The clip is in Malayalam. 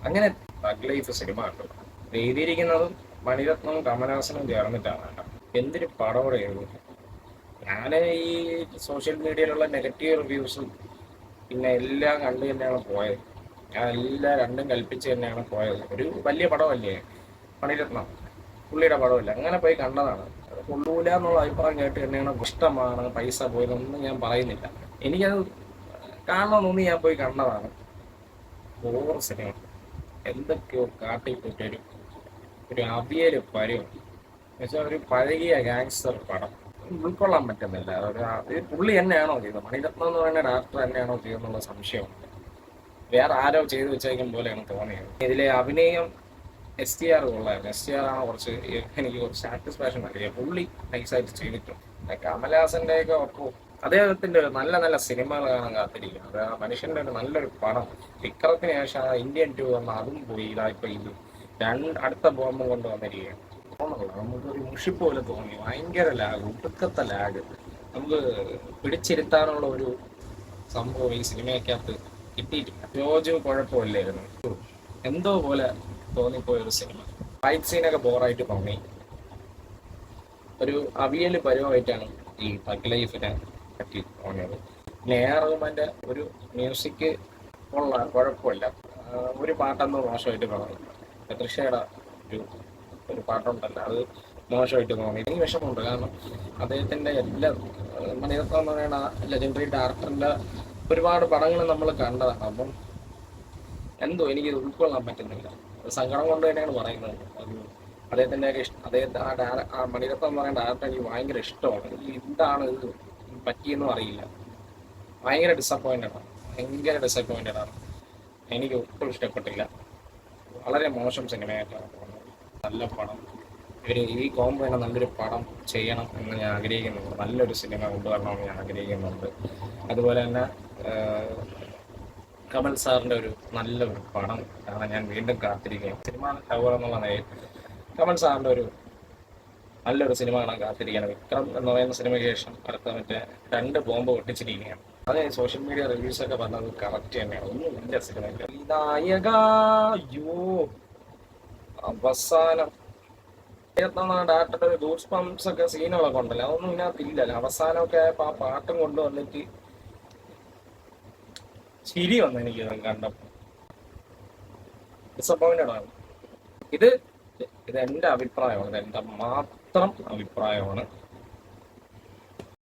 അങ്ങനെ തഗ് ലൈഫ് സിനിമ കണ്ടു. എഴുതിയിരിക്കുന്നതും മണിരത്നവും കമലഹാസനും ചേർന്നിട്ടാണ് കേട്ടോ. എന്തൊരു പടവിടെ എഴുതി. ഞാൻ ഈ സോഷ്യൽ മീഡിയയിലുള്ള നെഗറ്റീവ് റിവ്യൂസും പിന്നെ എല്ലാം കണ്ടു തന്നെയാണ് പോയത്. ഞാൻ എല്ലാം രണ്ടും കൽപ്പിച്ച് തന്നെയാണ് പോയത്. ഒരു വലിയ പടമല്ലേ മണിരത്നം, പുള്ളിയുടെ പടമല്ലേ, അങ്ങനെ പോയി കണ്ടതാണ്. കൊള്ളൂല എന്നുള്ള അഭിപ്രായം കേട്ട് തന്നെയാണ്. ഇഷ്ടമാണ്, പൈസ പോയതൊന്നും ഞാൻ പറയുന്നില്ല. എനിക്കത് കാണണമെന്നൊന്നും ഞാൻ പോയി കണ്ടതാണ്. ഓവർ സിനിമ എന്തൊക്കെയോ കാട്ടിക്കൂട്ടൊരു ഒരു അവിയല് പരവും എന്നുവെച്ചാൽ ഒരു പഴകിയ ഗാങ്സ്റ്റർ പടം ഉൾക്കൊള്ളാൻ പറ്റുന്നില്ല. ഇത് പുള്ളി തന്നെയാണോ ചെയ്തത്, മണിരത്നം എന്ന് പറയുന്ന ഡയറക്ടർ തന്നെയാണോ ചെയ്തെന്നുള്ള സംശയമുണ്ട്. വേറെ ആരോ ചെയ്തു വെച്ചേക്കും പോലെയാണ് തോന്നിയത്. ഇതിലെ അഭിനയം STR കൊള്ളായിരുന്നു. STR ആണ് കുറച്ച് എനിക്ക് കുറച്ച് സാറ്റിസ്ഫാക്ഷൻ നൽകിയത്. പുള്ളി നൈസായിട്ട് ചെയ്തിട്ടുണ്ട്. കമലഹാസന്റെ ഒക്കെ ഒപ്പം അദ്ദേഹത്തിന്റെ നല്ല നല്ല സിനിമകൾ കാണാൻ കാത്തിരിക്കുന്നത്. ആ മനുഷ്യന്റെ ഒരു നല്ലൊരു പടം. വിക്രത്തിന് ശേഷം ഇന്ത്യൻ 2 വന്ന അതും പോയി. ഇതായിപ്പോ ഇത് അടുത്ത ബോംബും കൊണ്ട് വന്നിരിക്കുകയാണ്. തോന്നുന്നില്ല, നമുക്കൊരു മുഷിപ്പ് പോലെ തോന്നി. ഭയങ്കര ലാഗ്, ഒടുക്കത്തെ ലാഗ്. നമുക്ക് പിടിച്ചിരുത്താനുള്ള ഒരു സംഭവം ഈ സിനിമയ്ക്കകത്ത് കിട്ടിയിട്ടില്ല. ജോജു കുഴപ്പമില്ലായിരുന്നു, എന്തോ പോലെ തോന്നിപ്പോയൊരു സിനിമ. ഫൈറ്റ് സീനൊക്കെ ബോറായിട്ട് തോന്നി. ഒരു അവിയല് പരുവമായിട്ടാണ് ഈ തഗ് ലൈഫിനെ പറ്റി തോന്നിയത്. പിന്നെ AR റഹ്മാന്റെ ഒരു മ്യൂസിക് കൊള്ളാം, കുഴപ്പമില്ല. ഒരു പാട്ടൊന്നും മോശമായിട്ട് തോന്നില്ല. തൃഷയുടെ ഒരു പാട്ടുണ്ടല്ലോ, അത് മോശമായിട്ട് തോന്നി. എനിക്ക് വിഷമമുണ്ട്. കാരണം അദ്ദേഹത്തിന്റെ എല്ലാ മണിരത്നം എന്ന് പറയുന്ന ലെജൻഡറി ഡയറക്ടറിന്റെ ഒരുപാട് പടങ്ങൾ നമ്മൾ കണ്ടതാണ്. അപ്പം എന്തോ എനിക്ക് ഉൾക്കൊള്ളാൻ പറ്റുന്നില്ല. സങ്കടം കൊണ്ട് തന്നെയാണ് പറയുന്നത്. അദ്ദേഹത്തിൻ്റെയൊക്കെ ആ മണിരത്നം എന്ന് പറയുന്ന ഡയറക്ടർ എനിക്ക് ഭയങ്കര ഇഷ്ടമാണ്. എന്താണ് ഇത് പറ്റിയെന്നും അറിയില്ല. ഭയങ്കര ഡിസപ്പോയിന്റഡ് ആണ്. എനിക്ക് ഒട്ടും ഇഷ്ടപ്പെട്ടില്ല. വളരെ മോശം സിനിമയായിട്ടാണ് തോന്നുന്നത്. നല്ല പടം, ഈ കോംബോ തന്നെ നല്ലൊരു പടം ചെയ്യണം എന്ന് ഞാൻ ആഗ്രഹിക്കുന്നുണ്ട്. നല്ലൊരു സിനിമ കൊണ്ടുവരണമെന്ന് ഞാൻ ആഗ്രഹിക്കുന്നുണ്ട്. അതുപോലെ തന്നെ കമൽ സാറിൻ്റെ ഒരു നല്ലൊരു പടം കാണാൻ ഞാൻ വീണ്ടും കാത്തിരിക്കുകയാണ്. സിനിമ ലവർ എന്നുള്ള നിലയിൽ കമൽ സാറിൻ്റെ ഒരു നല്ലൊരു സിനിമ കാണാൻ കാത്തിരിക്കുകയാണ്. വിക്രം എന്ന് പറയുന്ന സിനിമയ്ക്ക് ശേഷം അടുത്ത മറ്റേ 2 ബോംബ് പൊട്ടിച്ചിരിക്കുകയാണ്. അത് സോഷ്യൽ മീഡിയ റിവ്യൂസൊക്കെ പറഞ്ഞത് കറക്റ്റ് തന്നെയാണ്. ഒന്നും ഇല്ല സിനിമയ്ക്ക്. അവസാനം ഡയറക്ടറുടെ ഒരു ഗൂഡ്സ് പംപ്സ് ഒക്കെ സീനുകളൊക്കെ ഉണ്ടല്ലോ, അതൊന്നും ഇതിനകത്ത് ഇല്ലല്ലോ. അവസാനമൊക്കെ ആയപ്പോൾ ആ പാട്ടും കൊണ്ടുവന്നിട്ട് ചിരി വന്നു എനിക്ക് കണ്ടപ്പോൾ. ഡിസപ്പോയിന്റഡ് ആണ്. ഇത് എൻ്റെ അഭിപ്രായമാണ്, എൻ്റെ മാത്രം അഭിപ്രായമാണ്.